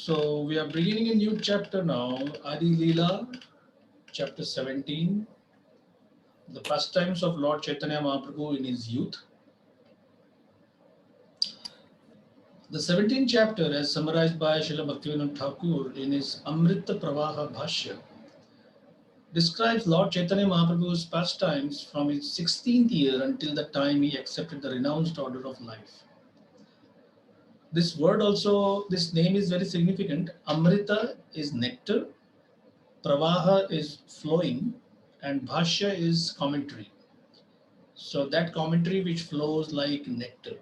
So we are beginning a new chapter now, Adi-Lila, chapter 17, the pastimes of Lord Chaitanya Mahaprabhu in his youth. The 17th chapter, as summarized by Srila Bhaktivinoda Thakur in his Amrita Pravaha Bhashya, describes Lord Chaitanya Mahaprabhu's pastimes from his 16th year until the time he accepted the renounced order of life. This name is very significant. Amrita is nectar, Pravaha is flowing, and Bhashya is commentary. So that commentary which flows like nectar.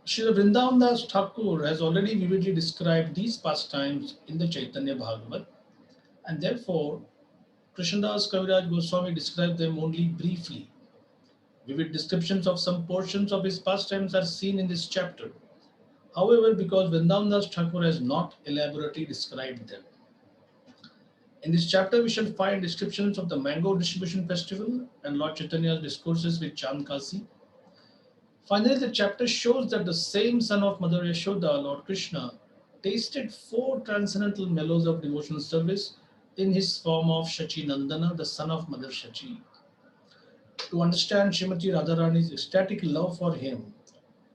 Srila Vrindavan Das Thakur has already vividly described these pastimes in the Chaitanya Bhagavat, and therefore Krishnadas Kaviraj Goswami described them only briefly. Vivid descriptions of some portions of his pastimes are seen in this chapter. However, because Vrindavan Das Thakur has not elaborately described them. In this chapter, we shall find descriptions of the mango distribution festival and Lord Chaitanya's discourses with Chandkasi. Finally, the chapter shows that the same son of Mother Yashoda, Lord Krishna, tasted four transcendental mellows of devotional service in his form of Shachi Nandana, the son of Mother Shachi. To understand Srimati Radharani's ecstatic love for him,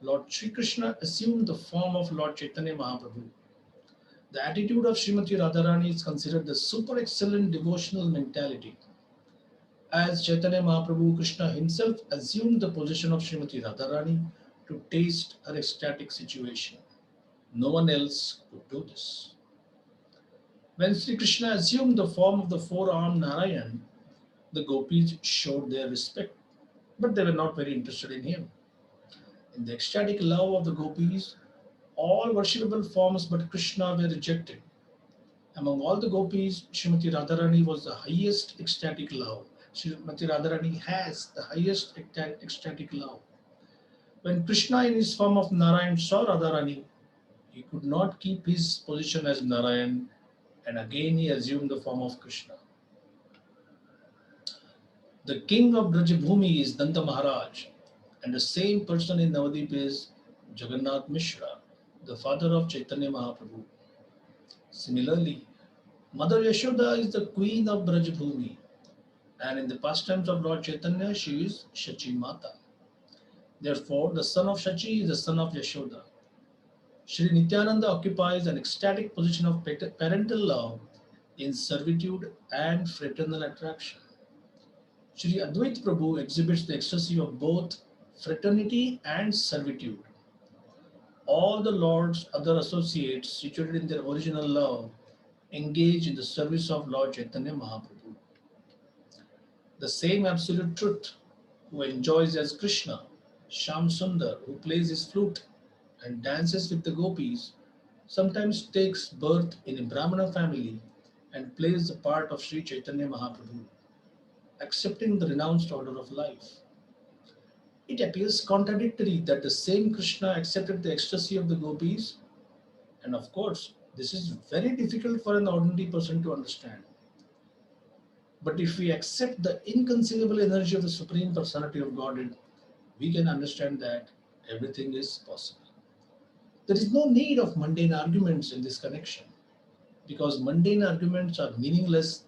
Lord Sri Krishna assumed the form of Lord Chaitanya Mahaprabhu. The attitude of Srimati Radharani is considered the super excellent devotional mentality. As Chaitanya Mahaprabhu, Krishna himself assumed the position of Srimati Radharani to taste her ecstatic situation. No one else could do this. When Sri Krishna assumed the form of the four-armed Narayan, the gopis showed their respect, but they were not very interested in him. In the ecstatic love of the gopis, all worshipable forms but Krishna were rejected. Among all the gopis, Srimati Radharani was the highest ecstatic love. Srimati Radharani has the highest ecstatic love. When Krishna in his form of Narayan saw Radharani, he could not keep his position as Narayan, and again he assumed the form of Krishna. The king of Brajabhumi is Danta Maharaj, and the same person in Navadip is Jagannath Mishra, the father of Chaitanya Mahaprabhu. Similarly, Mother Yashoda is the queen of Brajabhumi, and in the pastimes of Lord Chaitanya, she is Shachi Mata. Therefore, the son of Shachi is the son of Yashoda. Sri Nityananda occupies an ecstatic position of parental love in servitude and fraternal attraction. Sri Advait Prabhu exhibits the ecstasy of both fraternity and servitude. All the Lord's other associates, situated in their original love, engage in the service of Lord Chaitanya Mahaprabhu. The same absolute truth who enjoys as Krishna, Sham Sundar, who plays his flute and dances with the gopis, sometimes takes birth in a Brahmana family and plays the part of Sri Chaitanya Mahaprabhu, accepting the renounced order of life. It appears contradictory that the same Krishna accepted the ecstasy of the gopis, and of course, this is very difficult for an ordinary person to understand. But if we accept the inconceivable energy of the Supreme Personality of Godhead, we can understand that everything is possible. There is no need of mundane arguments in this connection, because mundane arguments are meaningless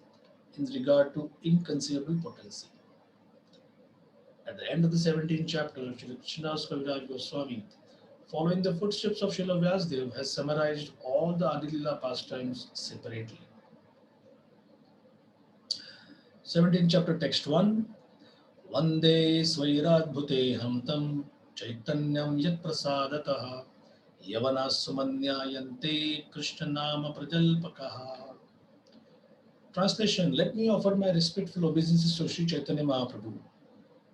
in regard to inconceivable potency. At the end of the 17th chapter, Sri Krishnadas Kaviraj Goswami, following the footsteps of Srila Vyasdev, has summarized all the Adi-Lila pastimes separately. 17th chapter, text 1. Vande Svairadbhute Hamtam Chaitanyam Yat Prasadataha Yavana Sumanyayante Krishna Nama Prajalpakaha. Translation: Let me offer my respectful obeisances to Sri Chaitanya Mahaprabhu,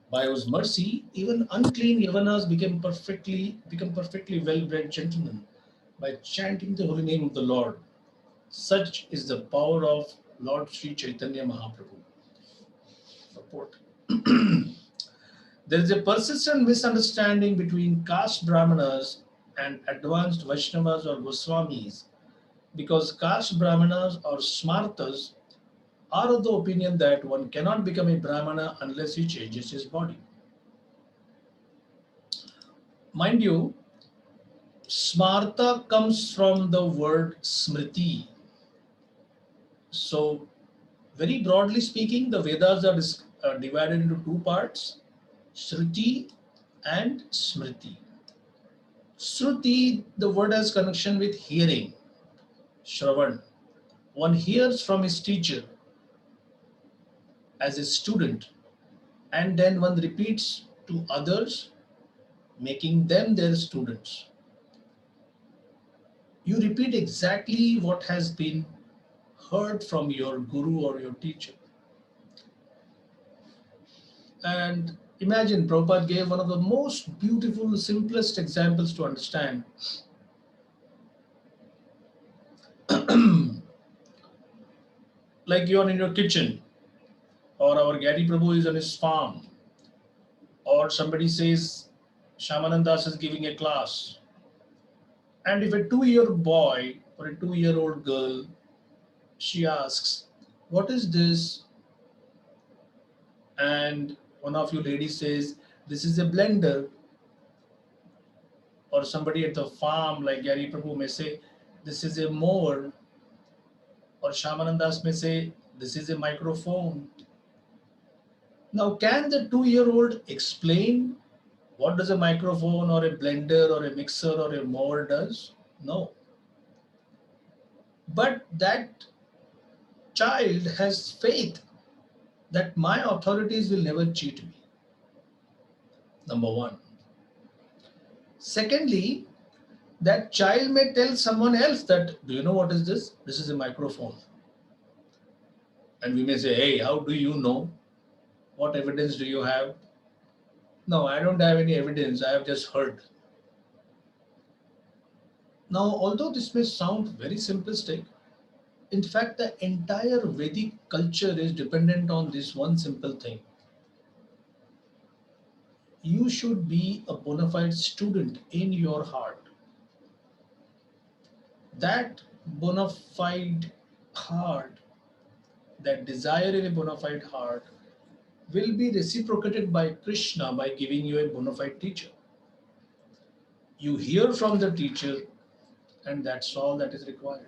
by whose mercy even unclean Yavanas become perfectly well-bred gentlemen by chanting the holy name of the Lord. Such is the power of Lord Sri Chaitanya Mahaprabhu. Purport. There is a persistent misunderstanding between caste Brahmanas and advanced Vaishnavas or Goswamis, because caste Brahmanas or Smartas are of the opinion that one cannot become a Brahmana unless he changes his body. Mind you, Smarta comes from the word Smriti. So, very broadly speaking, the Vedas are divided into two parts, Shruti and Smriti. Shruti, the word has connection with hearing, Shravan. One hears from his teacher as a student, and then one repeats to others, making them their students. You repeat exactly what has been heard from your guru or your teacher. And imagine Prabhupada gave one of the most beautiful, simplest examples to understand. Like you are in your kitchen, or our Gary Prabhu is on his farm, or somebody says Shyamananda is giving a class. And if a 2 year boy or a 2 year old girl, she asks, "What is this?" And one of you ladies says, "This is a blender." Or somebody at the farm, like Gary Prabhu, may say, "This is a mower." Or Shamanandas may say, "This is a microphone." Now, can the 2 year old explain what does a microphone or a blender or a mixer or a mower does? No. But that child has faith that my authorities will never cheat me. Number one. Secondly, that child may tell someone else that, "Do you know what is this? This is a microphone." And we may say, "Hey, how do you know? What evidence do you have?" "No, I don't have any evidence. I have just heard." Now, although this may sound very simplistic, in fact, the entire Vedic culture is dependent on this one simple thing. You should be a bona fide student in your heart. That bona fide heart, that desire in a bona fide heart, will be reciprocated by Krishna by giving you a bona fide teacher. You hear from the teacher, and that's all that is required.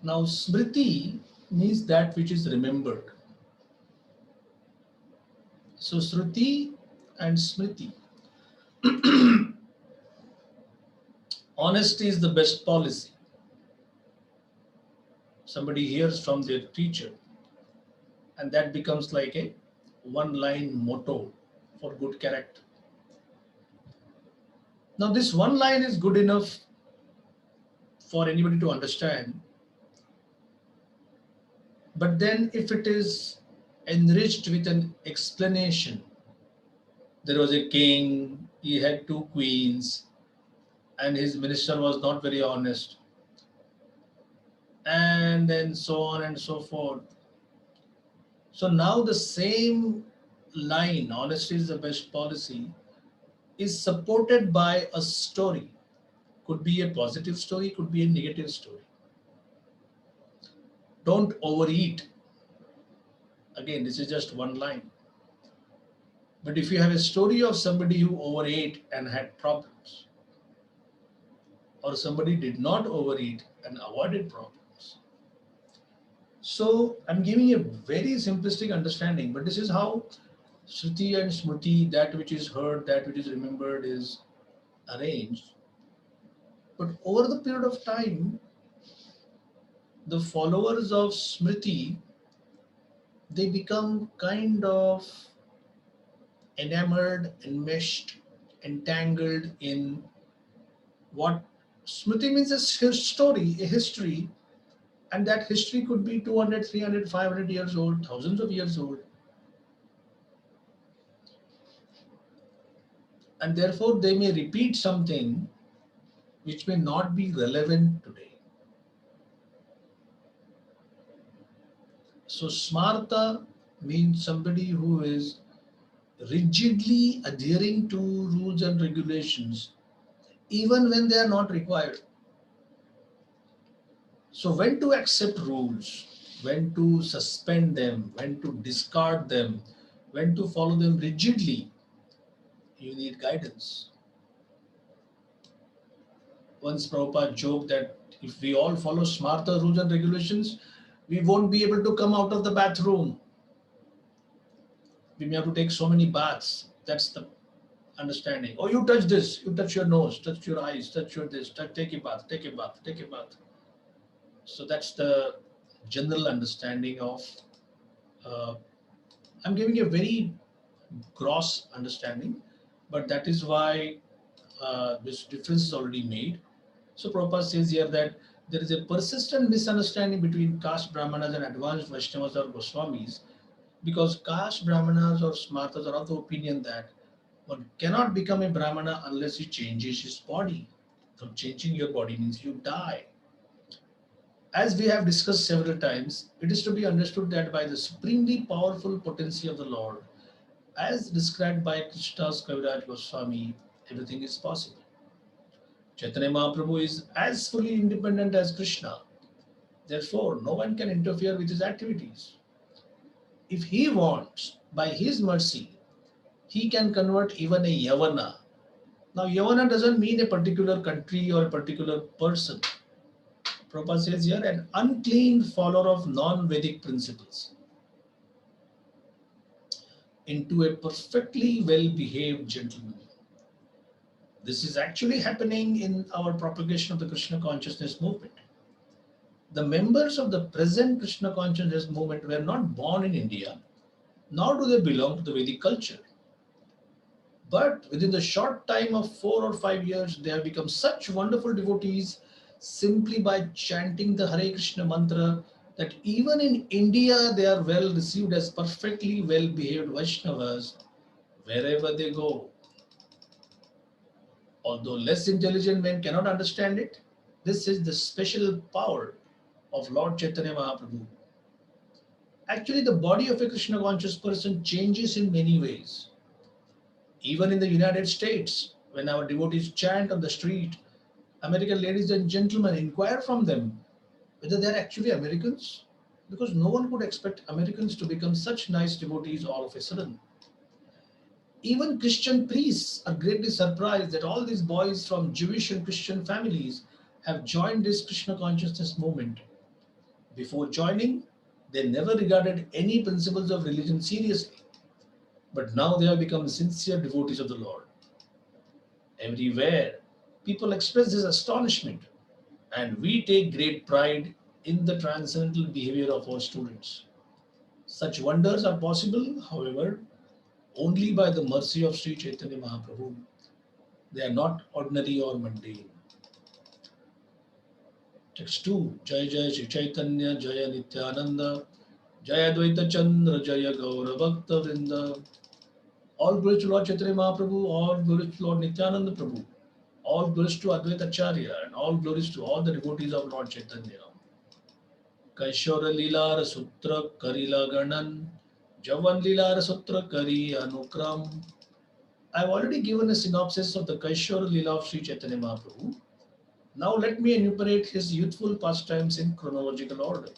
Now, Smriti means that which is remembered. So, Sruti and Smriti. Honesty is the best policy. Somebody hears from their teacher, and that becomes like a one line motto for good character. Now, this one line is good enough for anybody to understand, but then if it is enriched with an explanation, there was a king, he had two queens, and his minister was not very honest, and then so on and so forth. So now the same line, honesty is the best policy, is supported by a story. Could be a positive story, could be a negative story. Don't overeat. Again, this is just one line. But if you have a story of somebody who overate and had problems, or somebody did not overeat and avoided problems. So I'm giving a very simplistic understanding, but this is how Shruti and Smriti, that which is heard, that which is remembered, is arranged. But over the period of time, the followers of Smriti, they become kind of enamored, enmeshed, entangled in what Smriti means is his story, a history, and that history could be 200, 300, 500 years old, thousands of years old. And therefore, they may repeat something which may not be relevant today. So, Smarta means somebody who is rigidly adhering to rules and regulations, even when they are not required. So when to accept rules, when to suspend them, when to discard them, when to follow them rigidly, you need guidance. Once Prabhupada joked that if we all follow smarter rules and regulations, we won't be able to come out of the bathroom. We may have to take so many baths. That's the understanding. Oh, you touch this, you touch your nose, touch your eyes, touch your this, take a bath, take a bath, take a bath. So that's the general understanding of. Uh, I'm giving a very gross understanding, but that is why this difference is already made. So Prabhupada says here that there is a persistent misunderstanding between caste Brahmanas and advanced Vaishnavas or Goswamis, because caste Brahmanas or Smartas are of the opinion that one cannot become a Brahmana unless he changes his body. So changing your body means you die. As we have discussed several times, it is to be understood that by the supremely powerful potency of the Lord, as described by Krishna's Kaviraj Goswami, everything is possible. Chaitanya Mahaprabhu is as fully independent as Krishna. Therefore, no one can interfere with his activities. If he wants, by his mercy, he can convert even a Yavana. Now, Yavana doesn't mean a particular country or a particular person. Prabhupada says here, an unclean follower of non-Vedic principles into a perfectly well-behaved gentleman. This is actually happening in our propagation of the Krishna consciousness movement. The members of the present Krishna consciousness movement were not born in India, nor do they belong to the Vedic culture. But within the short time of 4 or 5 years, they have become such wonderful devotees simply by chanting the Hare Krishna mantra that even in India they are well received as perfectly well behaved Vaishnavas wherever they go. Although less intelligent men cannot understand it, this is the special power of Lord Chaitanya Mahaprabhu. Actually, the body of a Krishna conscious person changes in many ways. Even in the United States, when our devotees chant on the street, American ladies and gentlemen inquire from them whether they are actually Americans, because no one could expect Americans to become such nice devotees all of a sudden. Even Christian priests are greatly surprised that all these boys from Jewish and Christian families have joined this Krishna consciousness movement. Before joining, they never regarded any principles of religion seriously, but now they have become sincere devotees of the Lord. Everywhere, people express this astonishment, and we take great pride in the transcendental behavior of our students. Such wonders are possible, however, only by the mercy of Sri Chaitanya Mahaprabhu. They are not ordinary or mundane. Text 2. Jai Jai Sri Chaitanya Jaya Nityananda Jaya Dvaita Chandra Jaya Gaura Bhakta Vrinda. All glories to Lord Chaitanya Mahaprabhu, all glories to Lord Nityananda Prabhu, all glories to Advaita Acharya, and all glories to all the devotees of Lord Chaitanya. Kaishora Lilar Sutra Karila Ganan, Javan Lilar Sutra Kari Anukram. I have already given a synopsis of the Kaishora Lila of Sri Chaitanya Mahaprabhu. Now let me enumerate his youthful pastimes in chronological order.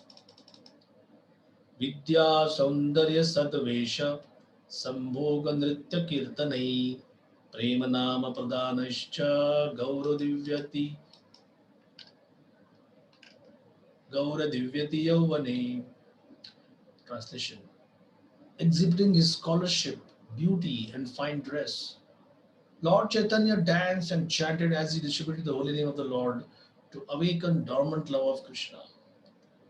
Vidya Saundarya Sadvesha Sambhoga Nritya Kirtanai Premanama Pradhanascha Gaura Divyati Yauvane. Translation. Exhibiting his scholarship, beauty, and fine dress, Lord Chaitanya danced and chanted as he distributed the holy name of the Lord to awaken dormant love of Krishna.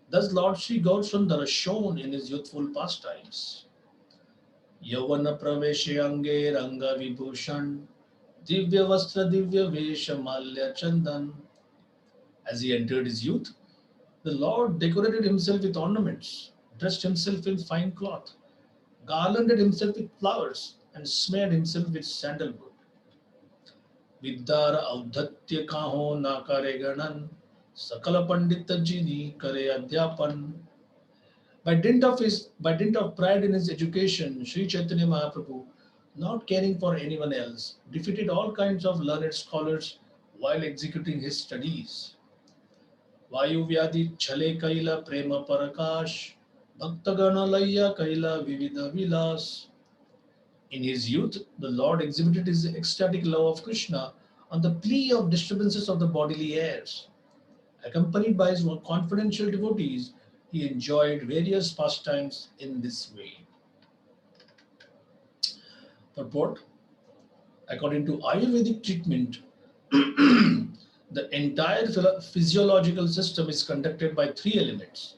Thus Lord Sri Gaurasundara shone in his youthful pastimes. Yavana Praveshe Ange Ranga Vibhushan Divya Vastra Divya Vesha Malya Chandan. As he entered his youth, the Lord decorated himself with ornaments, dressed himself in fine cloth, garlanded himself with flowers, and smeared himself with sandalwood. विद्यार औद्धत्य काहो ना करे गणन सकल पंडित जिनी करे अध्यापन. By dint of pride in his education, Sri Chaitanya Mahaprabhu, not caring for anyone else, defeated all kinds of learned scholars while executing his studies. Vayu Vyadi Chale Kaila Prema Parakash Bhaktagana Laya Kaila Vividha Vilas. In his youth, the Lord exhibited his ecstatic love of Krishna on the plea of disturbances of the bodily airs. Accompanied by his confidential devotees, he enjoyed various pastimes in this way. Purport: according to Ayurvedic treatment, the entire physiological system is conducted by three elements,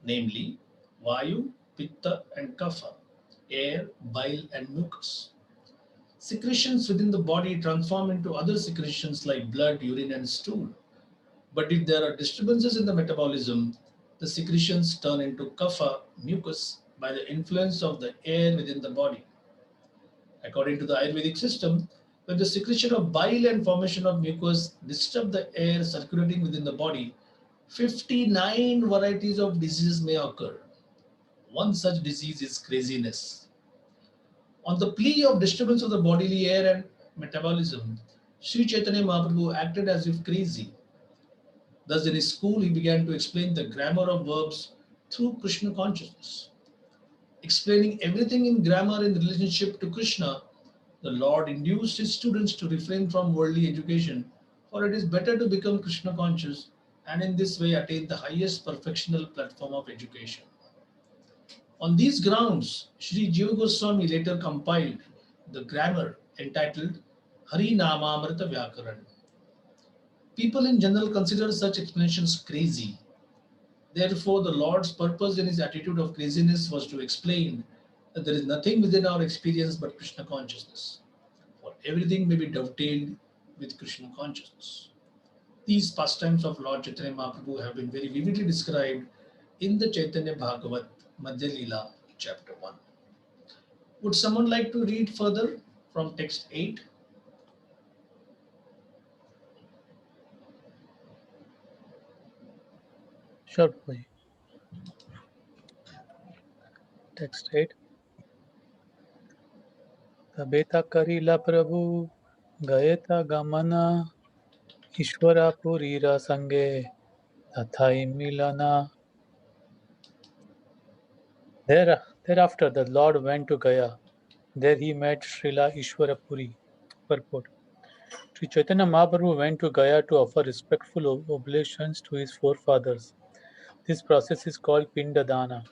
namely Vayu, Pitta, and Kapha, air, bile, and mucus. Secretions within the body transform into other secretions like blood, urine, and stool. But if there are disturbances in the metabolism, the secretions turn into kapha, mucus, by the influence of the air within the body. According to the Ayurvedic system, when the secretion of bile and formation of mucus disturb the air circulating within the body, 59 varieties of diseases may occur. One such disease is craziness. On the plea of disturbance of the bodily air and metabolism, Sri Chaitanya Mahaprabhu acted as if crazy. Thus, in his school, he began to explain the grammar of verbs through Krishna consciousness. Explaining everything in grammar in relationship to Krishna, the Lord induced his students to refrain from worldly education, for it is better to become Krishna conscious and in this way attain the highest perfectional platform of education. On these grounds, Sri Jiva Goswami later compiled the grammar entitled Hari Namamrita Vyakaran. People in general consider such explanations crazy. Therefore, the Lord's purpose in his attitude of craziness was to explain that there is nothing within our experience but Krishna consciousness. For everything may be dovetailed with Krishna consciousness. These pastimes of Lord Chaitanya Mahaprabhu have been very vividly described in the Chaitanya Bhagavat Madhya-Lila, chapter 1. Would someone like to read further from text 8? Sure, Prabhuji. Text 8. तबेता करिला प्रभु गयता गमना ईश्वरा पुरीरा संगे तथाई मिलना. Thereafter the Lord went to Gaya. There he met Srila Ishwarapuri. Purport. Sri Chaitanya Mahaprabhu went to Gaya to offer respectful oblations to his forefathers. This process is called Pindadana.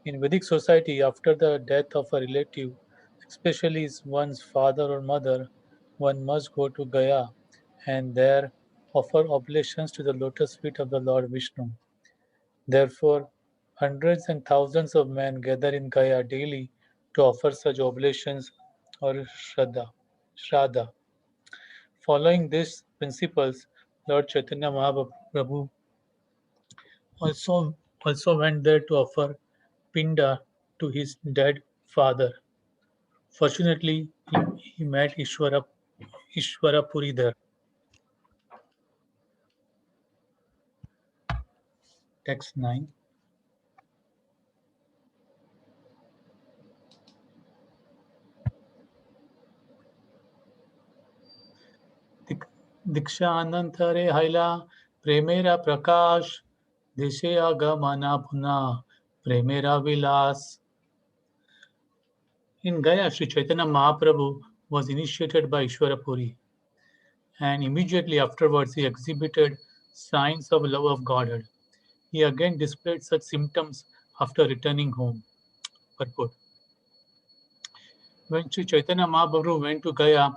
In Vedic society, after the death of a relative, especially one's father or mother, one must go to Gaya and there offer oblations to the lotus feet of the Lord Vishnu. Therefore, hundreds and thousands of men gather in Gaya daily to offer such oblations or shraddha. Following these principles, Lord Chaitanya Mahaprabhu also also went there to offer pinda to his dead father. Fortunately, he met Ishwarapuri there. Text 9. दीक्षानंतरे हैला प्रेमेरा प्रकाश देशे आगमना पुनः प्रेमेरा vilas. In Gaya, Sri Chaitanya Mahaprabhu was initiated by Ishwarapuri, and immediately afterwards he exhibited signs of love of Godhead. He again displayed such symptoms after returning home. Purport. When Sri Chaitanya Mahaprabhu went to Gaya,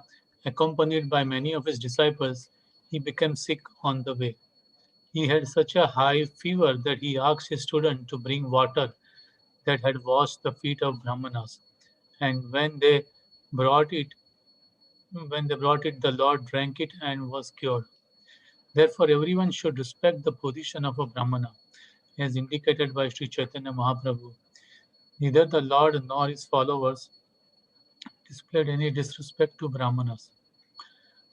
accompanied by many of his disciples, he became sick on the way. He had such a high fever that he asked his student to bring water that had washed the feet of Brahmanas. And brought it, when they brought it, the Lord drank it and was cured. Therefore, everyone should respect the position of a Brahmana, as indicated by Sri Chaitanya Mahaprabhu. Neither the Lord nor his followers displayed any disrespect to Brahmanas.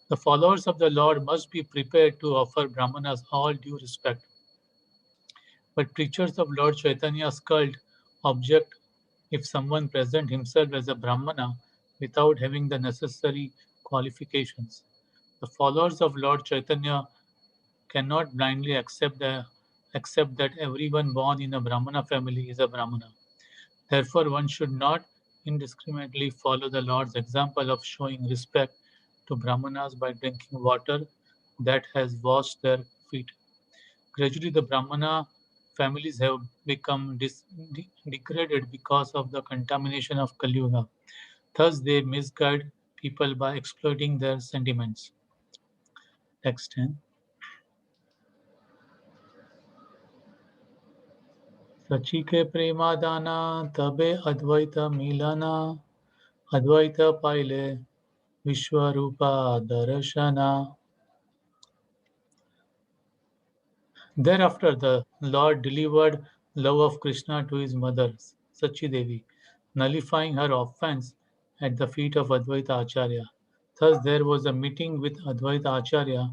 The followers of the Lord must be prepared to offer Brahmanas all due respect. But preachers of Lord Chaitanya's cult object if someone present himself as a Brahmana without having the necessary qualifications. The followers of Lord Chaitanya cannot blindly accept that everyone born in a Brahmana family is a Brahmana. Therefore, one should not indiscriminately follow the Lord's example of showing respect to Brahmanas by drinking water that has washed their feet. Gradually, the Brahmana families have become degraded because of the contamination of Kali Yuga. Thus, they misguide people by exploiting their sentiments. Text 10. सची के प्रेमादाना तबे अद्वैत मिलना अद्वैत पाइले विश्वरूपा दर्शना. Thereafter, the Lord delivered love of Krishna to his mother, Sachi Devi, nullifying her offense at the feet of Advaita Acharya. Thus, there was a meeting with Advaita Acharya,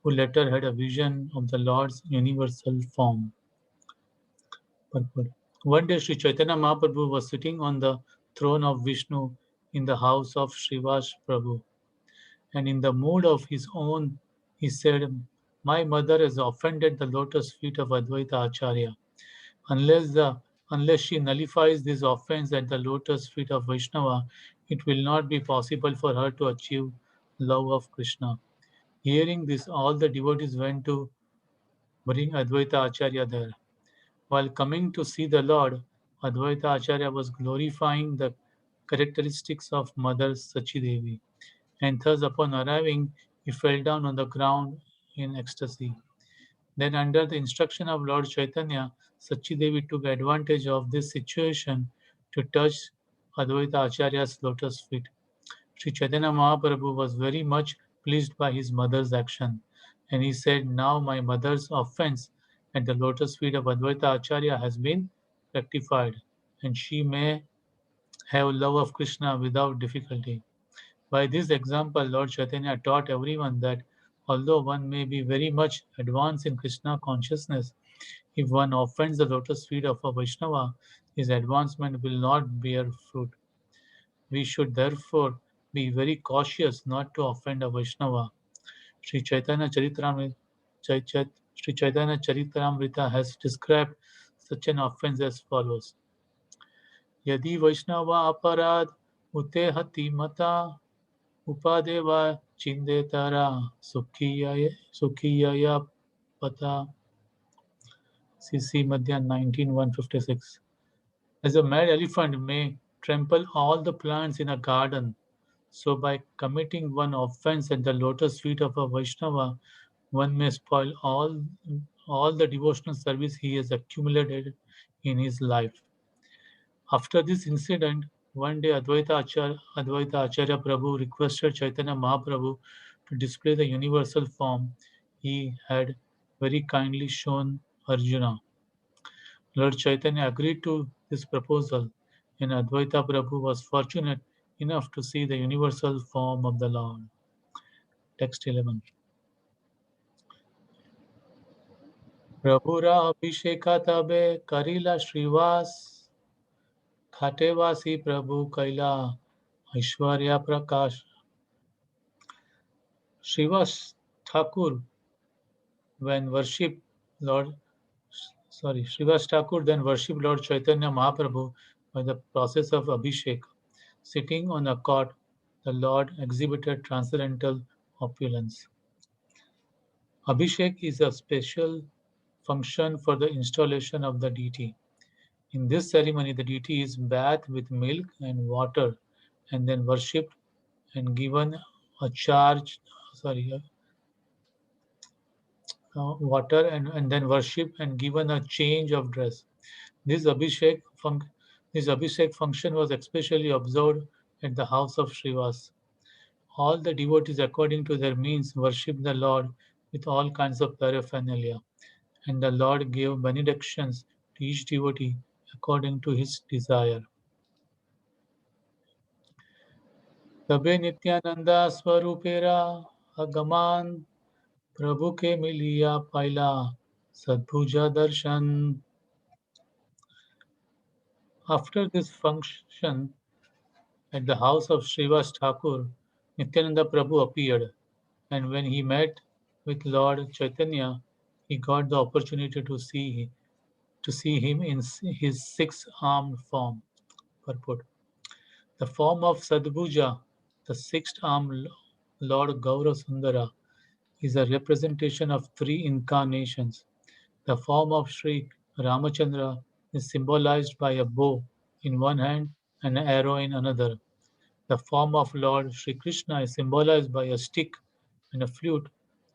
who later had a vision of the Lord's universal form. Purport. One day, Sri Chaitanya Mahaprabhu was sitting on the throne of Vishnu in the house of Srivas Prabhu, and in the mood of his own, he said, "My mother has offended the lotus feet of Advaita Acharya. Unless, unless she nullifies this offense at the lotus feet of Vaishnava, it will not be possible for her to achieve love of Krishna." Hearing this, all the devotees went to bring Advaita Acharya there. While coming to see the Lord, Advaita Acharya was glorifying the characteristics of Mother Sachi Devi, and thus upon arriving, he fell down on the ground in ecstasy. Then, under the instruction of Lord Chaitanya, Sachi Devi took advantage of this situation to touch Advaita Acharya's lotus feet. Sri Chaitanya Mahaprabhu was very much pleased by his mother's action, and he said, "Now my mother's offense at the lotus feet of Advaita Acharya has been rectified, and she may have love of Krishna without difficulty." By this example, Lord Chaitanya taught everyone that although one may be very much advanced in Krishna consciousness, if one offends the lotus feet of a Vaishnava, his advancement will not bear fruit. We should therefore be very cautious not to offend a Vaishnava. Sri Chaitanya Charitamrita, Sri Chaitanya Charitamrita has described such an offense as follows. यदि वैष्णव अपराध उते हति मता उपादेवा चिंदेतरा सुखीय pata. CC Madhya 19156. As a mad elephant may trample all the plants in a garden, so by committing one offense at the lotus feet of a Vaishnava, one may spoil all the devotional service he has accumulated in his life. After this incident, one day Advaita Acharya Prabhu requested Chaitanya Mahaprabhu to display the universal form he had very kindly shown Arjuna. Lord Chaitanya agreed to this proposal, and Advaita Prabhu was fortunate enough to see the universal form of the Lord. Text 11. प्रभुरा Abhisheka तबे करिला श्रीवास खाटेवासी प्रभु कैला ऐश्वर्या प्रकाश. Srivas Thakur when worship Lord Srivas Thakur then worshipped Lord Chaitanya Mahaprabhu by the process of Abhishek. Sitting on a cot, the Lord exhibited transcendental opulence. Abhishek is a special function for the installation of the deity. In this ceremony, the deity is bathed with milk and water and then worshipped and given a charge, sorry, water and then worship and given a change of dress. This Abhishek function was especially observed at the house of Srivas. All the devotees, according to their means, worshipped the Lord with all kinds of paraphernalia, and the Lord gave benedictions to each devotee according to his desire. तबे नित्यानंदा स्वरूपेरा अगमान प्रभु के मिलिया पाइला सद्भुजा darshan. After this function at the house of Srivas Thakur, Nityananda Prabhu appeared, and when he met with Lord Chaitanya, he got the opportunity to see him in his six-armed form. Purport. The form of Sadbhuja, the six-armed Lord Gaurasundara, is a representation of three incarnations. The form of Sri Ramachandra is symbolized by a bow in one hand and an arrow in another. The form of Lord Sri Krishna is symbolized by a stick and a flute,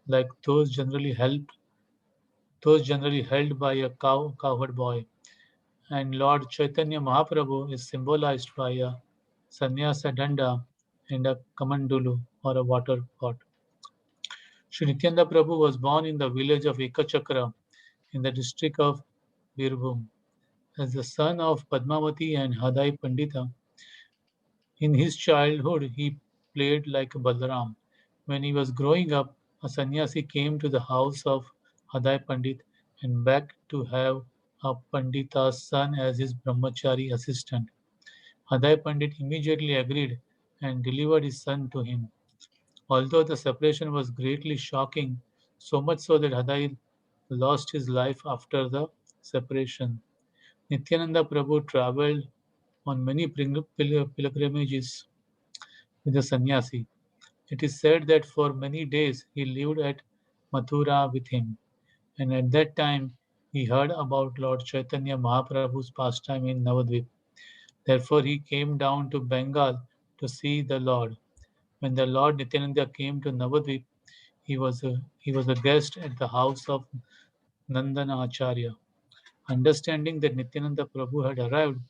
like those generally held by a cowherd boy. And Lord Chaitanya Mahaprabhu is symbolized by a sannyasa danda and a kamandulu or a water pot. Sri Nityananda Prabhu was born in the village of Ekachakra in the district of Birbhum. As the son of Padmavati and Hadai Pandita, in his childhood he played like Balaram. When he was growing up, a sannyasi came to the house of Hadai Pandit and begged to have a Pandita's son as his brahmachari assistant. Hadai Pandit immediately agreed and delivered his son to him. Although the separation was greatly shocking, so much so that Hadai lost his life after the separation. Nityananda Prabhu traveled on many pilgrimages with the sannyasi. It is said that for many days he lived at Mathura with him, and at that time he heard about Lord Chaitanya Mahaprabhu's pastime in Navadvip. Therefore he came down to Bengal to see the Lord. When the Lord Nityananda came to Navadvip, he was a guest at the house of Nandana Acharya. Understanding that Nityananda Prabhu had arrived,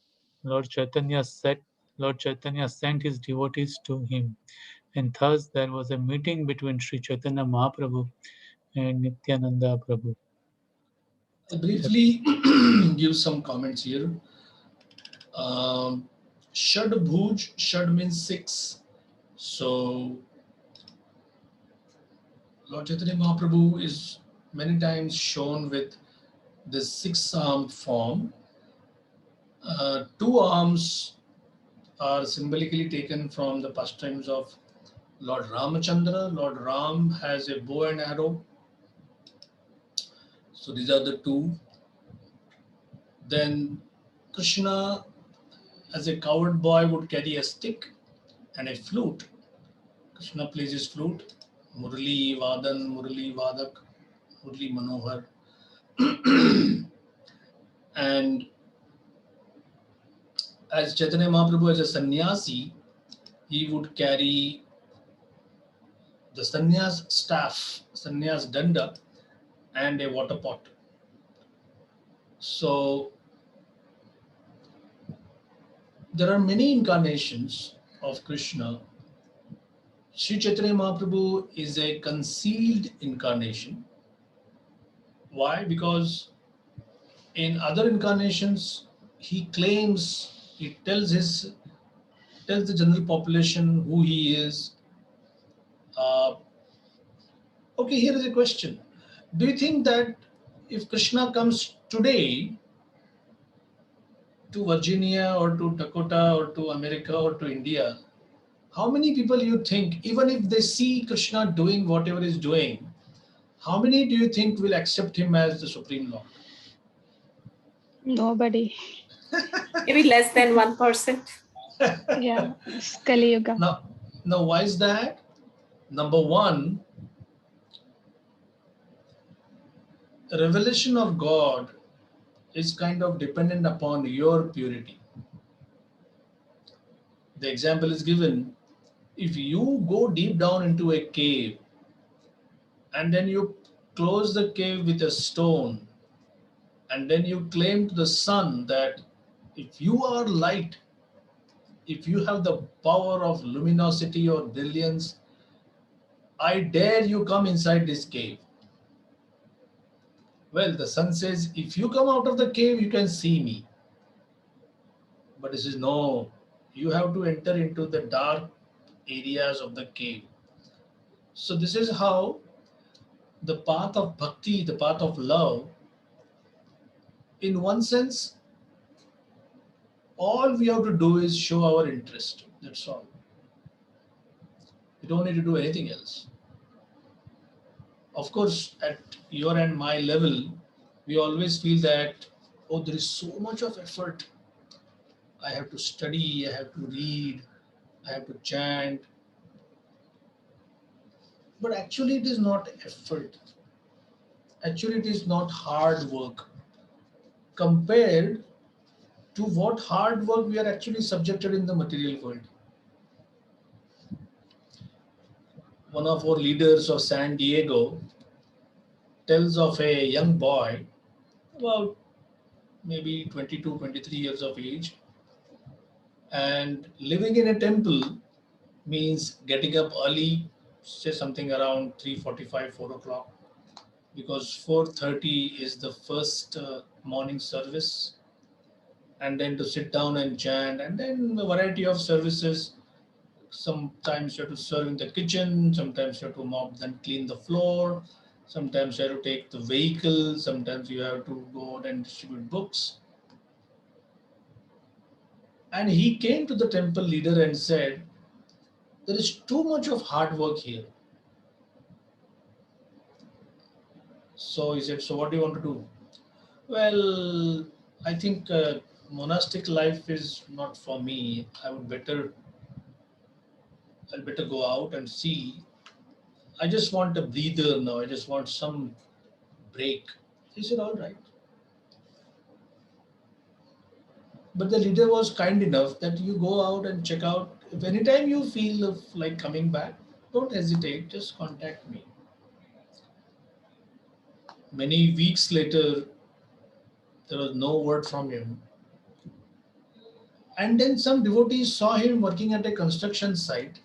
Lord Chaitanya said Lord Chaitanya sent his devotees to him, and thus there was a meeting between Sri Chaitanya Mahaprabhu and Nityananda Prabhu. I'll briefly give some comments here. Um, Shad Bhuj, Shad means six. So Lord Chaitanya Mahaprabhu is many times shown with this six-armed form. Two arms are symbolically taken from the pastimes of Lord Ramachandra. Lord Ram has a bow and arrow. So these are the two. Then Krishna, as a coward boy, would carry a stick and a flute. Krishna plays his flute. Murli Vadan, Murli Vadak, Murli Manohar. And as Chaitanya Mahaprabhu as a sannyasi, he would carry the sannyas staff, sannyas danda, and a water pot. So there are many incarnations of Krishna. Sri Chaitanya Mahaprabhu is a concealed incarnation. Why? Because in other incarnations, he claims, he tells the general population who he is. Uh, okay, here is a question. Do you think that if Krishna comes today to Virginia or to Dakota or to America or to India, how many people you think, even if they see Krishna doing whatever he's doing, how many do you think will accept him as the Supreme Lord? Nobody. Maybe less than 1%. Yeah, it's Kali Yuga. Now, now, why is that? Number one, revelation of God is kind of dependent upon your purity. The example is given, if you go deep down into a cave and then you close the cave with a stone and then you claim to the sun that if you are light, if you have the power of luminosity or brilliance, I dare you come inside this cave. Well, the sun says, if you come out of the cave, you can see me. But it says, no, you have to enter into the dark areas of the cave. So, this is how the path of bhakti, the path of love, in one sense, all we have to do is show our interest. That's all. We don't need to do anything else. Of course, at your and my level, we always feel that, oh, there is so much of effort. I have to study, I have to read, I have to chant. But actually, it is not effort. Actually, it is not hard work compared to what hard work we are actually subjected in the material world. One of our leaders of San Diego tells of a young boy about maybe 22, 23 years of age, and living in a temple means getting up early, say something around 3:45, 4 o'clock, because 4:30 is the first morning service, and then to sit down and chant, and then a variety of services. Sometimes you have to serve in the kitchen, sometimes you have to mop and clean the floor, sometimes you have to take the vehicle, sometimes you have to go out and distribute books. And he came to the temple leader and said, there is too much of hard work here. So he said, so what do you want to do? Well, I think monastic life is not for me. I'll better go out and see. I just want a breather now. I just want some break. He said, all right. But the leader was kind enough that you go out and check out. If anytime you feel like coming back, don't hesitate. Just contact me. Many weeks later, there was no word from him. And then some devotees saw him working at a construction site,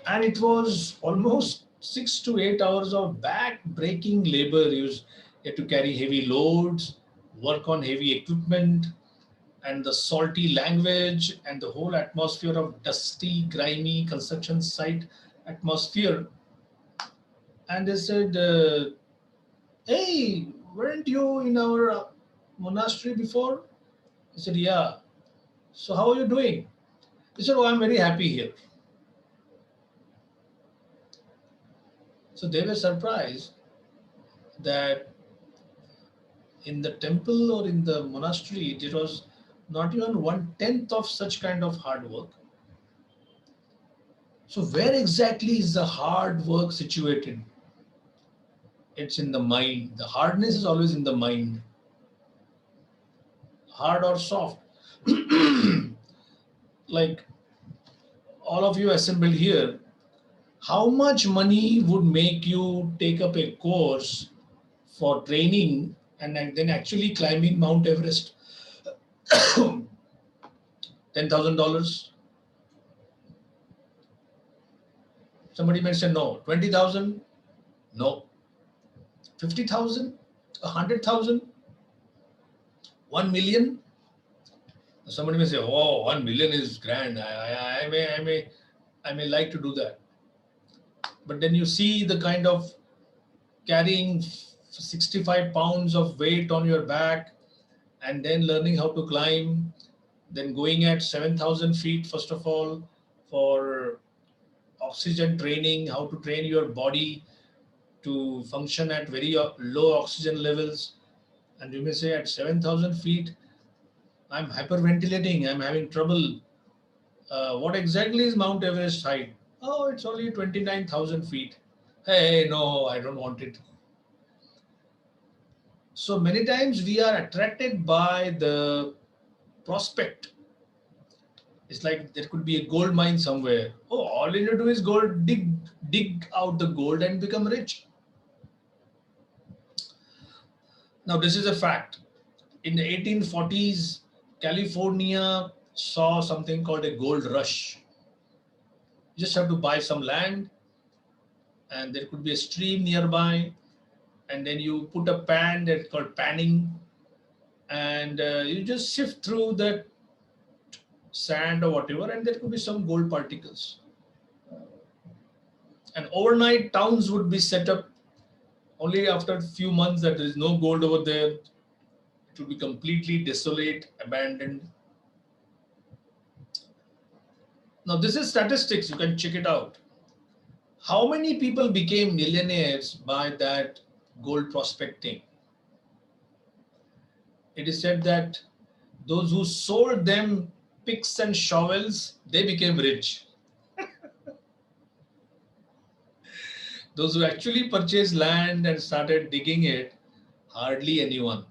and it was almost 6 to 8 hours of back-breaking labor. He had to carry heavy loads, work on heavy equipment, and the salty language and the whole atmosphere of dusty, grimy construction site atmosphere. And they said, "Hey, weren't you in our monastery before?" He said, "Yeah." "So how are you doing?" He said, "Oh, I'm very happy here." So they were surprised that in the temple or in the monastery, there was not even 1/10 of such kind of hard work. So where exactly is the hard work situated? It's in the mind. The hardness is always in the mind, hard or soft. Like all of you assembled here, how much money would make you take up a course for training and then actually climbing Mount Everest? $10,000? Somebody may say no. 20,000? No. 50,000? 100,000? 1 million? Somebody may say, oh, 1 million is grand. I may like to do that. But then you see the kind of carrying 65 pounds of weight on your back and then learning how to climb, then going at 7,000 feet, first of all, for oxygen training, how to train your body to function at very low oxygen levels. And you may say at 7,000 feet, I'm hyperventilating, I'm having trouble. What exactly is Mount Everest height? Oh, it's only 29,000 feet. Hey, no, I don't want it. So many times we are attracted by the prospect. It's like there could be a gold mine somewhere. Oh, all you need to do is go dig out the gold and become rich. Now, this is a fact. In the 1840s, California saw something called a gold rush. You just have to buy some land, and there could be a stream nearby, and then you put a pan that's called panning, and you just sift through that sand or whatever, and there could be some gold particles. And overnight, towns would be set up. Only after a few months that there is no gold over there, it would be completely desolate, abandoned. Now, this is statistics. You can check it out. How many people became millionaires by that gold prospecting? It is said that those who sold them picks and shovels, they became rich. Those who actually purchased land and started digging it, hardly anyone.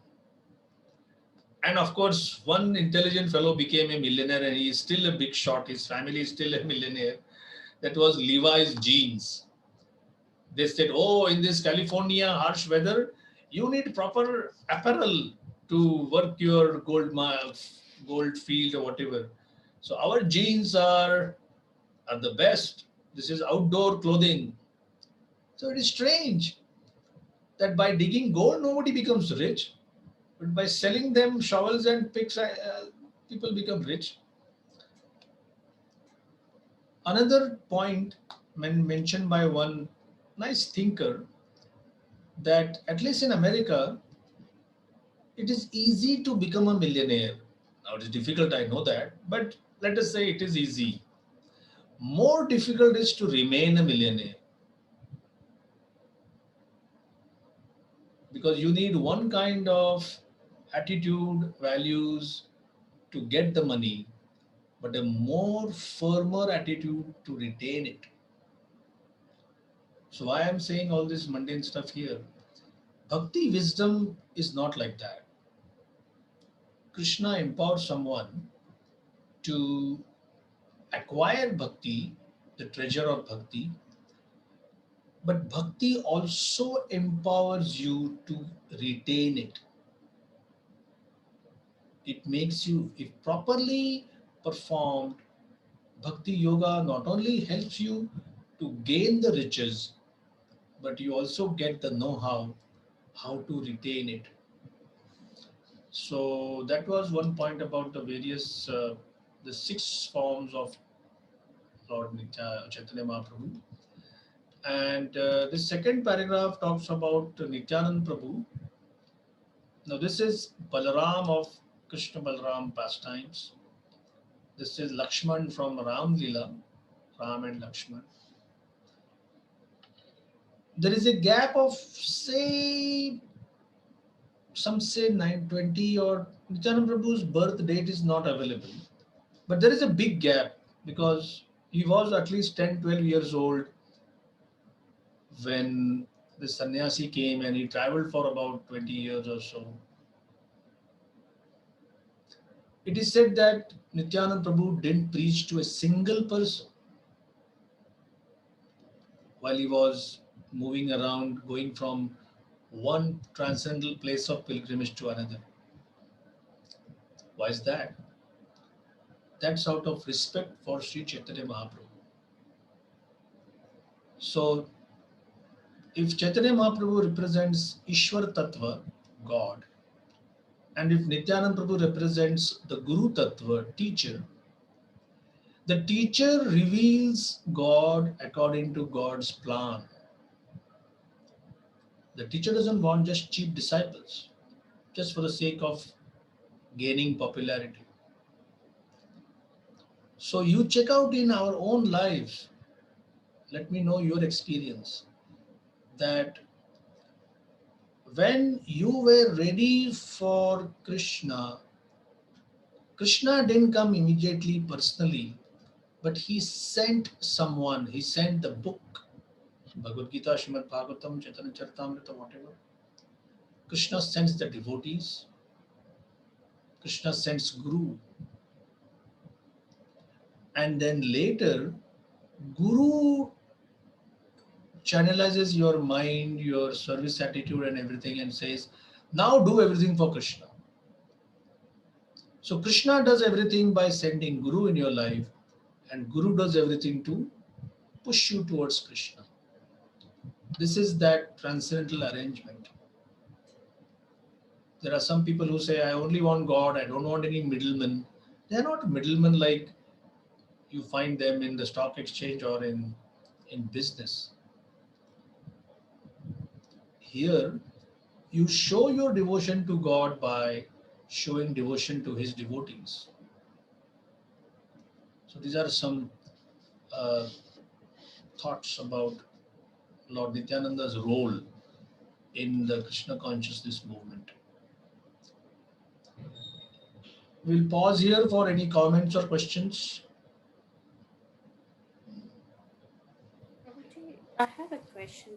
And of course, one intelligent fellow became a millionaire and he is still a big shot. His family is still a millionaire. That was Levi's jeans. They said, oh, in this California harsh weather, you need proper apparel to work your gold field or whatever. So our jeans are the best. This is outdoor clothing. So it is strange that by digging gold, nobody becomes rich. But by selling them shovels and picks, people become rich. Another point mentioned by one nice thinker that at least in America, it is easy to become a millionaire. Now it is difficult, I know that, but let us say it is easy. More difficult is to remain a millionaire because you need one kind of attitude, values to get the money, but a more firmer attitude to retain it. So why I'm saying all this mundane stuff here? Bhakti wisdom is not like that. Krishna empowers someone to acquire bhakti, the treasure of bhakti, but bhakti also empowers you to retain it. It makes you, if properly performed, bhakti yoga not only helps you to gain the riches, but you also get the know how to retain it. So that was one point about the various, the six forms of Lord Chaitanya Mahaprabhu. And the second paragraph talks about Nityanand Prabhu. Now this is Balaram of Krishna Balaram pastimes. This is Lakshman from Ram-Lila, Ram and Lakshman. There is a gap of say, some say 920 or Nityanand Prabhu's birth date is not available. But there is a big gap because he was at least 10, 12 years old when the sannyasi came and he traveled for about 20 years or so. It is said that Nityanand Prabhu didn't preach to a single person while he was moving around, going from one transcendental place of pilgrimage to another. Why is that? That's out of respect for Sri Chaitanya Mahaprabhu. So, if Chaitanya Mahaprabhu represents Ishwar Tattva, God, and if Nityanand Prabhu represents the Guru Tattva, teacher, the teacher reveals God according to God's plan. The teacher doesn't want just cheap disciples, just for the sake of gaining popularity. So you check out in our own lives, let me know your experience, that when you were ready for Krishna, Krishna didn't come immediately personally, but he sent someone, he sent the book, Bhagavad Gita, Srimad Bhagavatam, Chaitanya Charitamrta, whatever. Krishna sends the devotees, Krishna sends Guru, and then later, Guru channelizes your mind, your service attitude, and everything, and says, now do everything for Krishna. So Krishna does everything by sending Guru in your life, and Guru does everything to push you towards Krishna. This is that transcendental arrangement. There are some people who say, I only want God, I don't want any middlemen. They are not middlemen like you find them in the stock exchange or in business. Here, you show your devotion to God by showing devotion to his devotees. So these are some uh, thoughts about Lord Nityananda's role in the Krishna consciousness movement. We'll pause here for any comments or questions. Prabhuji, I have a question.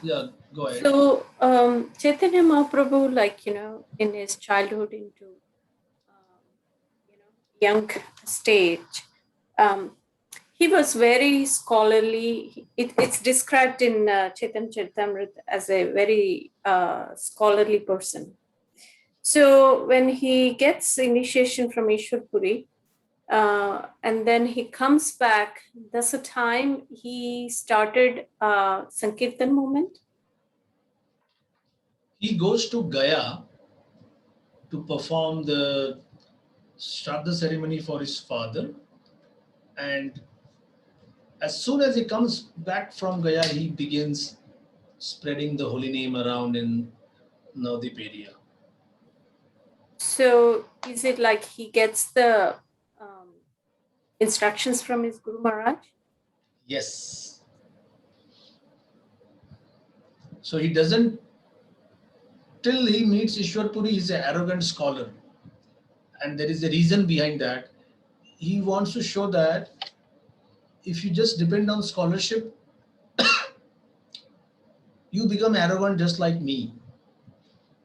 Yeah, go ahead. So, Chaitanya Mahaprabhu, like, in his childhood into, young stage, he was very scholarly. It's described in Chaitanya Charitamrta as a very scholarly person. So when he gets initiation from Ishwarpuri, and then he comes back, that's the time he started Sankirtan movement. He goes to Gaya to perform the Shraddha ceremony for his father, and as soon as he comes back from Gaya, he begins spreading the holy name around in Navadip area. So is it like he gets the instructions from his Guru Maharaj? Yes. So he doesn't, till he meets Ishwarpuri, he's an arrogant scholar. And there is a reason behind that. He wants to show that if you just depend on scholarship, you become arrogant just like me.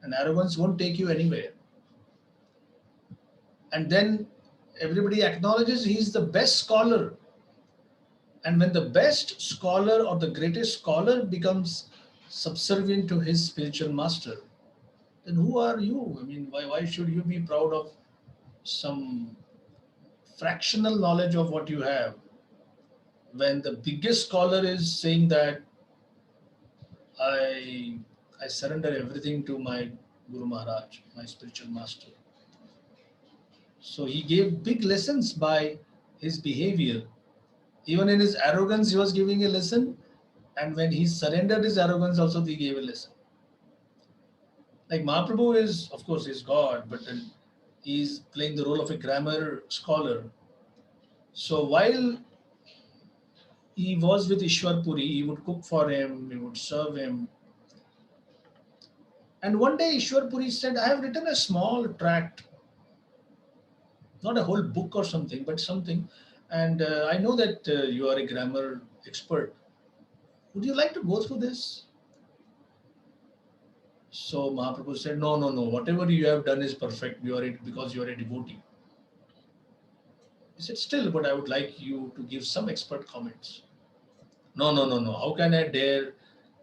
And arrogance won't take you anywhere. And then everybody acknowledges he's the best scholar. And when the best scholar or the greatest scholar becomes subservient to his spiritual master, then who are you? I mean, why should you be proud of some fractional knowledge of what you have when the biggest scholar is saying that I surrender everything to my Guru Maharaj, my spiritual master. So he gave big lessons by his behavior. Even in his arrogance, he was giving a lesson, and when he surrendered his arrogance, also he gave a lesson. Like Mahaprabhu is, of course, is God, but then he's playing the role of a grammar scholar. So while he was with Ishwarpuri, he would cook for him, he would serve him. And one day Ishwarpuri said, I have written a small tract, not a whole book or something, but something. And I know that you are a grammar expert. Would you like to go through this? So Mahaprabhu said, no, no, no. Whatever you have done is perfect. You are it because you are a devotee. He said, still, but I would like you to give some expert comments. No, no, no, no. How can I dare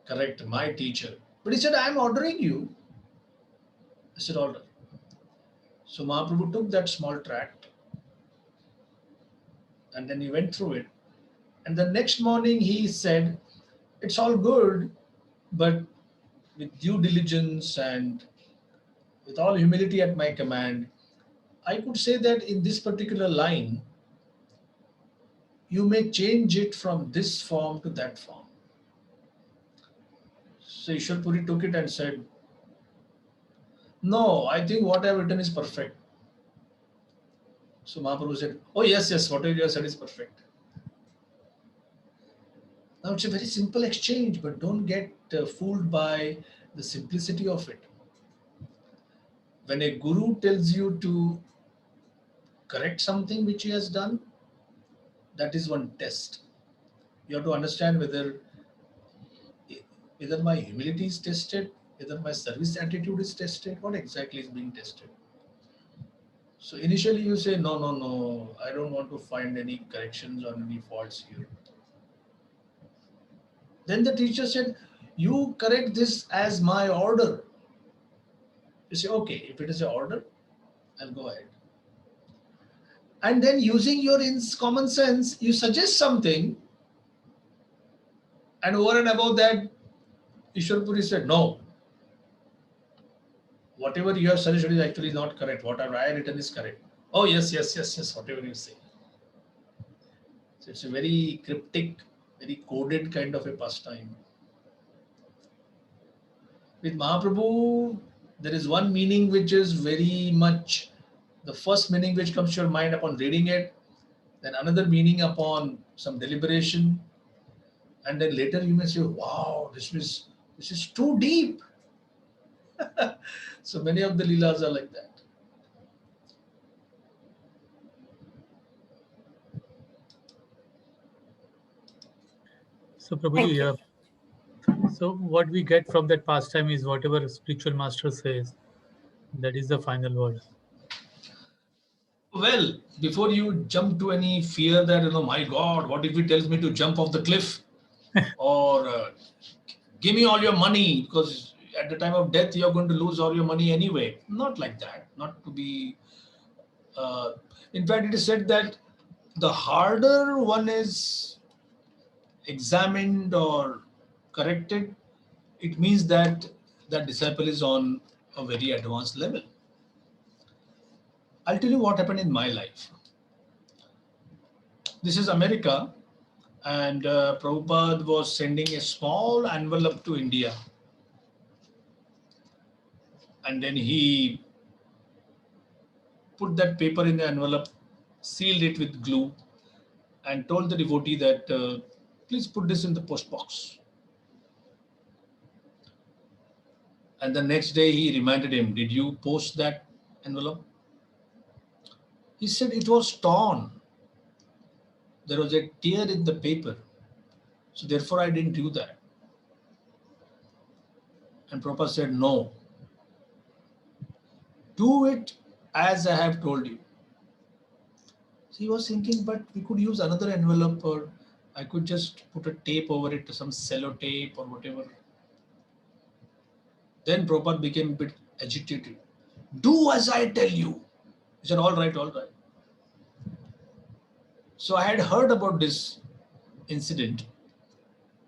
correct my teacher? But he said, I am ordering you. I said, all right. So Mahaprabhu took that small tract and then he went through it. And the next morning he said, it's all good, but with due diligence and with all humility at my command, I could say that in this particular line, you may change it from this form to that form. So Ishwarpuri took it and said, no, I think what I have written is perfect. So Mahaprabhu said, oh yes, yes, whatever you have said is perfect. Now it's a very simple exchange, but don't get fooled by the simplicity of it. When a guru tells you to correct something which he has done, that is one test. You have to understand whether my humility is tested, whether my service attitude is tested, what exactly is being tested. So initially you say, no, no, no, I don't want to find any corrections or any faults here. Then the teacher said, you correct this as my order. You say, okay, if it is an order, I'll go ahead. And then using your common sense, you suggest something, and over and above that, Ishwarpuri said, no, whatever you have suggested is actually not correct. Whatever I have written is correct. Oh, yes, yes, yes, yes, whatever you say. So it's a very cryptic, very coded kind of a pastime. With Mahaprabhu, there is one meaning which is very much the first meaning which comes to your mind upon reading it, then another meaning upon some deliberation, And then later you may say, wow, this is too deep. So many of the Leelas are like that. So Prabhuji, Thank you. so what we get from that pastime is whatever spiritual master says. That is the final word. Well, before you jump to any fear that, my God, what if he tells me to jump off the cliff? Or give me all your money, because at the time of death you're going to lose all your money anyway. Not like that. Not to be. Uh, in fact, it is said that the harder one is examined or corrected, it means that that disciple is on a very advanced level. I'll tell you what happened in my life. This is America, and Prabhupada was sending a small envelope to India, and then he put that paper in the envelope, sealed it with glue, and told the devotee that please put this in the post box. And the next day he reminded him, did you post that envelope? He said it was torn. There was a tear in the paper. So therefore I didn't do that. And Prabhupada said, no, do it as I have told you. So he was thinking, but we could use another envelope, or I could just put a tape over it, some sellotape or whatever. Then Prabhupada became a bit agitated. Do as I tell you. He said, all right, all right. So I had heard about this incident,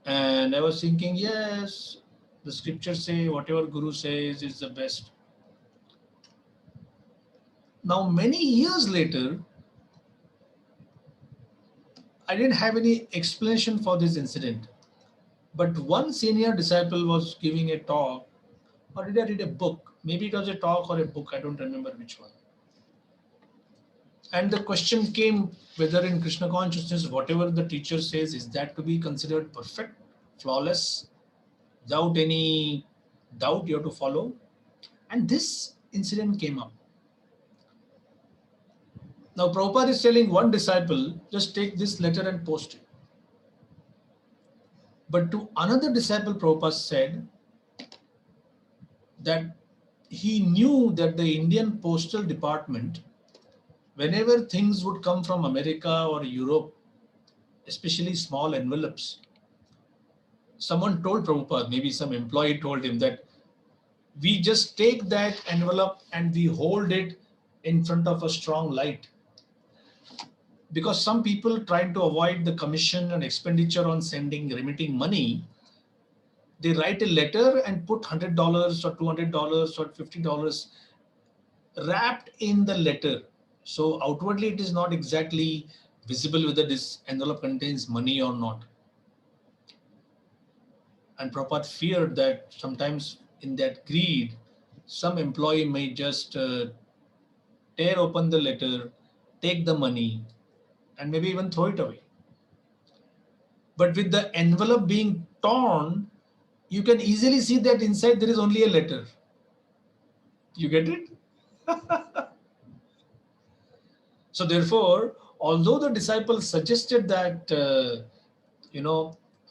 and I was thinking, yes, the scriptures say whatever Guru says is the best. Now, many years later, I didn't have any explanation for this incident. But one senior disciple was giving a talk, or did I read a book? Maybe it was a talk or a book, I don't remember which one. And the question came whether in Krishna consciousness, whatever the teacher says, is that to be considered perfect, flawless, without any doubt you have to follow? And this incident came up. Now, Prabhupada is telling one disciple, just take this letter and post it. But to another disciple, Prabhupada said that he knew that the Indian Postal Department, whenever things would come from America or Europe, especially small envelopes, someone told Prabhupada, maybe some employee told him that we just take that envelope and we hold it in front of a strong light. Because some people trying to avoid the commission and expenditure on remitting money, they write a letter and put $100 or $200 or $50 wrapped in the letter. So outwardly it is not exactly visible whether this envelope contains money or not. And Prabhupada feared that sometimes in that greed, some employee may just tear open the letter, take the money, and maybe even throw it away. But with the envelope being torn, you can easily see that inside there is only a letter. You get it? So therefore, although the disciples suggested that,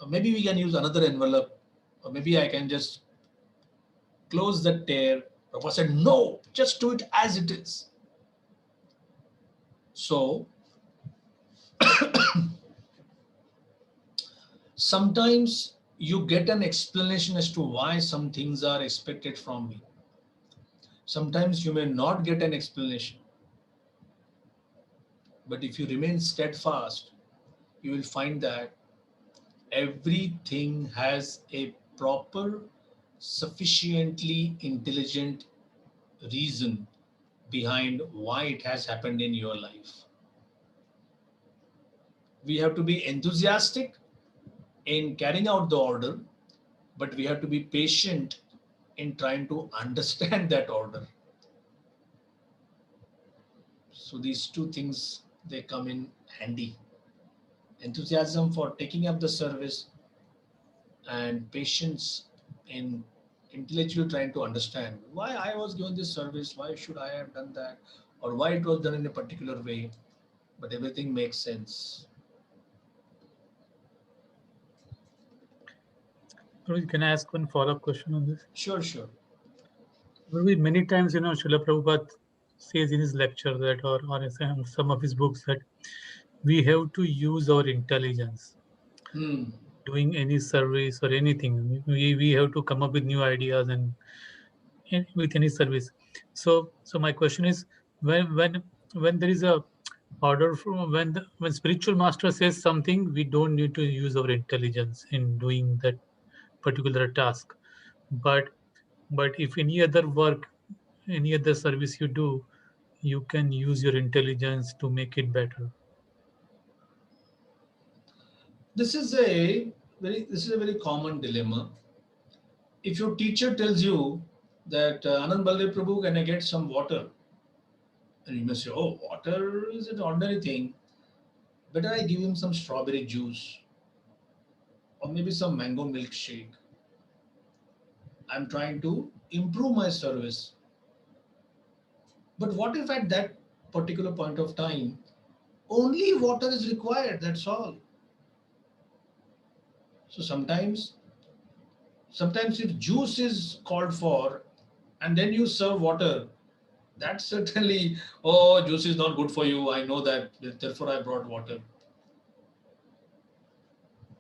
maybe we can use another envelope, or maybe I can just close that tear, Prabhupada said, no, just do it as it is. So sometimes you get an explanation as to why some things are expected from me. Sometimes you may not get an explanation. But if you remain steadfast, you will find that everything has a proper, sufficiently intelligent reason behind why it has happened in your life. We have to be enthusiastic in carrying out the order, but we have to be patient in trying to understand that order. So these two things, they come in handy. Enthusiasm for taking up the service and patience in intellectually trying to understand why I was given this service, why should I have done that, or why it was done in a particular way. But everything makes sense. Prabhuji, can I ask one follow-up question on this? Sure, sure. Prabhuji, many times, Srila Prabhupada says in his lecture that, or in some of his books, that we have to use our intelligence Hmm. doing any service or anything. We have to come up with new ideas and with any service. So my question is, when there is a order from when spiritual master says something, we don't need to use our intelligence in doing that particular task. But if any other work, any other service you do, you can use your intelligence to make it better. This is a very common dilemma. If your teacher tells you that Anand Baldev Prabhu, can I get some water? And you may say, oh, water is an ordinary thing. Better I give him some strawberry juice or maybe some mango milkshake. I'm trying to improve my service. But what if at that particular point of time, only water is required? That's all. So sometimes if juice is called for and then you serve water, that's certainly, oh, juice is not good for you. I know that. Therefore, I brought water.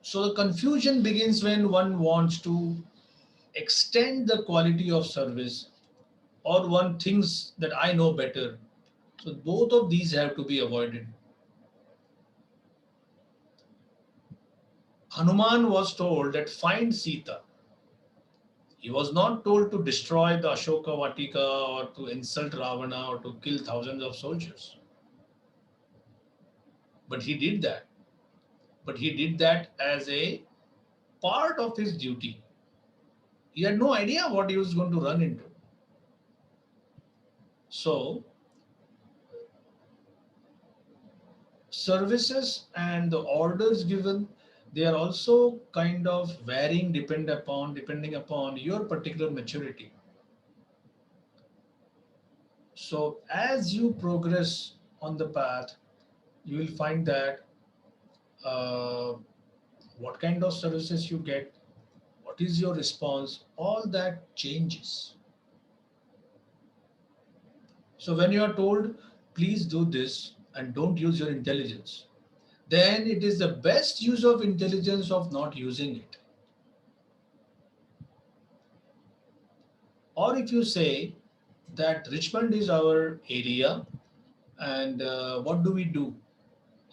So the confusion begins when one wants to extend the quality of service or one thinks that I know better. So both of these have to be avoided. Hanuman was told that find Sita. He was not told to destroy the Ashoka Vatika or to insult Ravana or to kill thousands of soldiers. But he did that. But he did that as a part of his duty. He had no idea what he was going to run into. So, services and the orders given, they are also kind of varying depending upon your particular maturity. So, as you progress on the path, you will find that uh, what kind of services you get, what is your response, all that changes. So when you are told, please do this and don't use your intelligence, then it is the best use of intelligence of not using it. Or if you say that Richmond is our area and what do we do?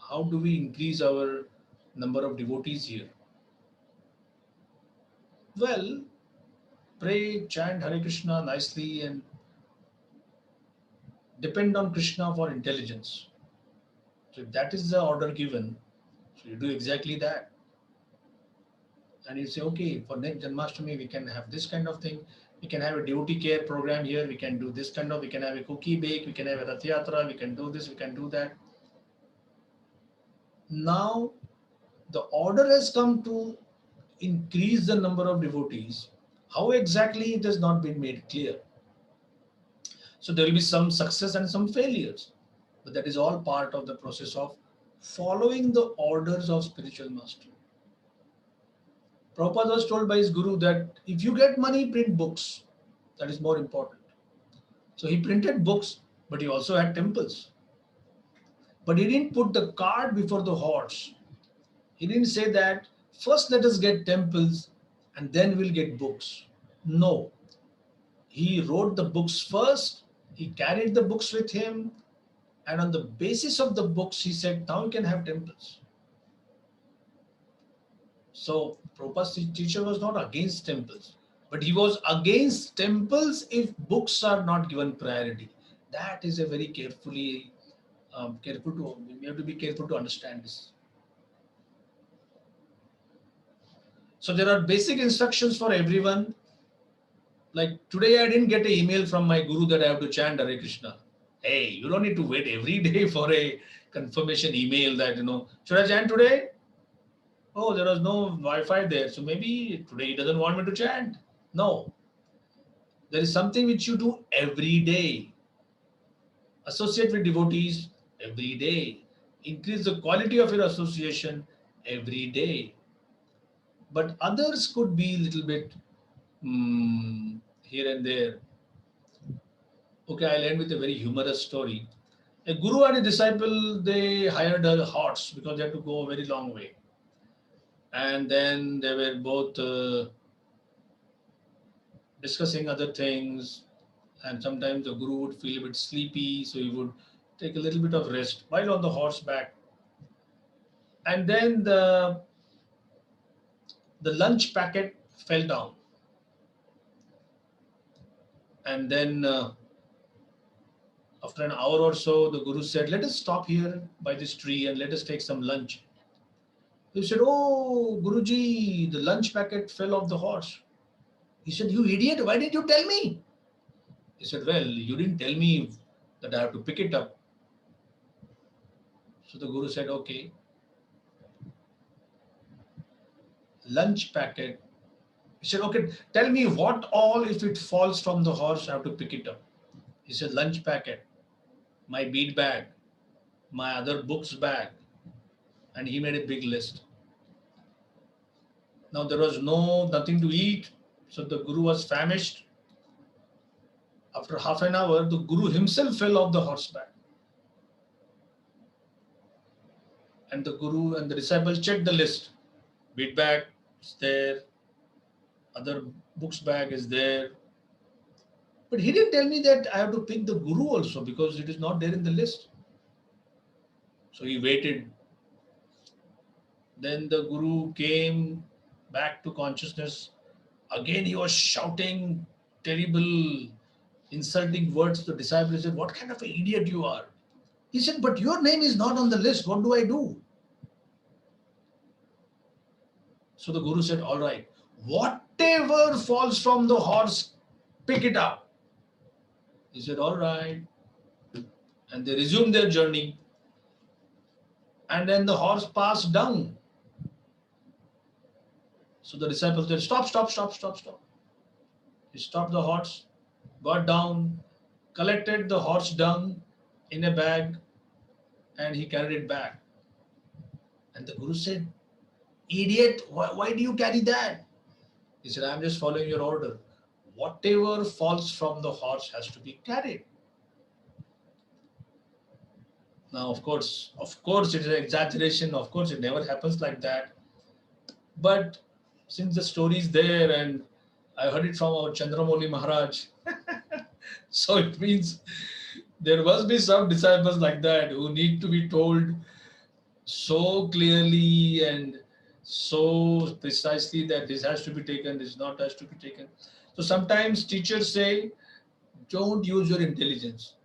How do we increase our number of devotees here? Well, pray, chant Hare Krishna nicely and depend on Krishna for intelligence. So if that is the order given, so you do exactly that. And you say, okay, for next Janmashtami, we can have this kind of thing. We can have a devotee care program here. We can do this kind of, we can have a cookie bake, we can have a Rath Yatra, we can do this, we can do that. Now, the order has come to increase the number of devotees. How exactly it has not been made clear. So there will be some success and some failures. But that is all part of the process of following the orders of spiritual master. Prabhupada was told by his guru that if you get money, print books. That is more important. So he printed books, but he also had temples. But he didn't put the cart before the horse. He didn't say that first let us get temples and then we'll get books. No. He wrote the books first, he carried the books with him, and on the basis of the books, he said, now you can have temples. So Prabhupada's teacher was not against temples, but he was against temples if books are not given priority. That is a very careful to, we have to be careful to understand this. So there are basic instructions for everyone. Like today, I didn't get an email from my guru that I have to chant Hare Krishna. Hey, you don't need to wait every day for a confirmation email that, should I chant today? Oh, there was no Wi-Fi there, so maybe today he doesn't want me to chant. No, there is something which you do every day. Associate with devotees every day. Increase the quality of your association every day. But others could be a little bit here and there. Okay, I'll end with a very humorous story. A guru and a disciple, they hired a horse because they had to go a very long way. And then they were both discussing other things. And sometimes the guru would feel a bit sleepy, so he would take a little bit of rest while on the horseback. And then the lunch packet fell down. And then after an hour or so, the guru said, "Let us stop here by this tree and let us take some lunch." He said, "Oh, Guruji, the lunch packet fell off the horse." He said, "You idiot, why didn't you tell me?" He said, "Well, you didn't tell me that I have to pick it up." So the guru said, "Okay, lunch packet." He said, "Okay, tell me what all if it falls from the horse, I have to pick it up." He said, "Lunch packet, my bead bag, my other books bag." And he made a big list. Now there was nothing to eat, so the guru was famished. After half an hour, the guru himself fell off the horseback. And the guru and the disciples checked the list. Bead bag is there, other books bag is there. But he didn't tell me that I have to pick the guru also because it is not there in the list. So he waited. Then the guru came back to consciousness. Again, he was shouting terrible, insulting words to the disciple. He said, "What kind of an idiot you are?" He said, "But your name is not on the list. What do I do?" So the guru said, "All right, whatever falls from the horse, pick it up." He said, "All right." And they resumed their journey. And then the horse passed down. So the disciples said, "Stop, stop, stop, stop, stop." He stopped the horse, got down, collected the horse dung in a bag, and he carried it back. And the guru said, "Idiot, why do you carry that?" He said, "I'm just following your order. Whatever falls from the horse has to be carried." Now, of course, it is an exaggeration. Of course, it never happens like that. But since the story is there and I heard it from our Chandramouli Maharaj, so it means there must be some disciples like that who need to be told so clearly and so precisely that this has to be taken, this not has to be taken. So sometimes teachers say, "Don't use your intelligence.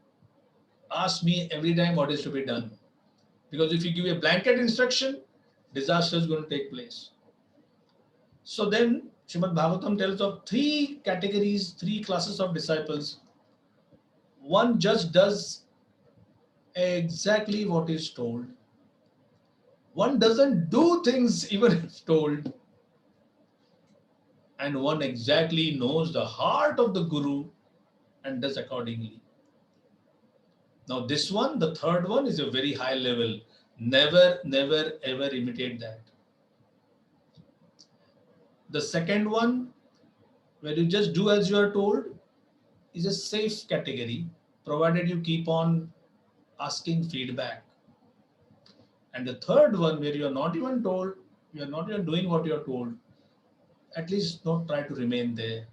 Ask me every time what is to be done." Because if you give a blanket instruction, disaster is going to take place. So then Srimad Bhagavatam tells of three categories, three classes of disciples. One just does exactly what is told. One doesn't do things even if told. And one exactly knows the heart of the Guru and does accordingly. Now this one, the third one, is a very high level. Never, never, ever imitate that. The second one, where you just do as you are told, is a safe category, provided you keep on asking feedback. And the third one, where you are not even told, you are not even doing what you are told, at least don't try to remain there.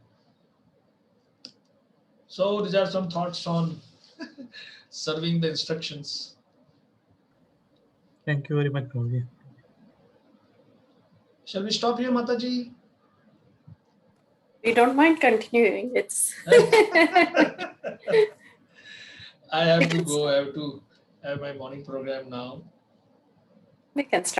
So these are some thoughts on serving the instructions. Thank you very much, Prabhuji. Shall we stop here, Mataji? We don't mind continuing. It's I have to go. I have to have my morning program now. we can start.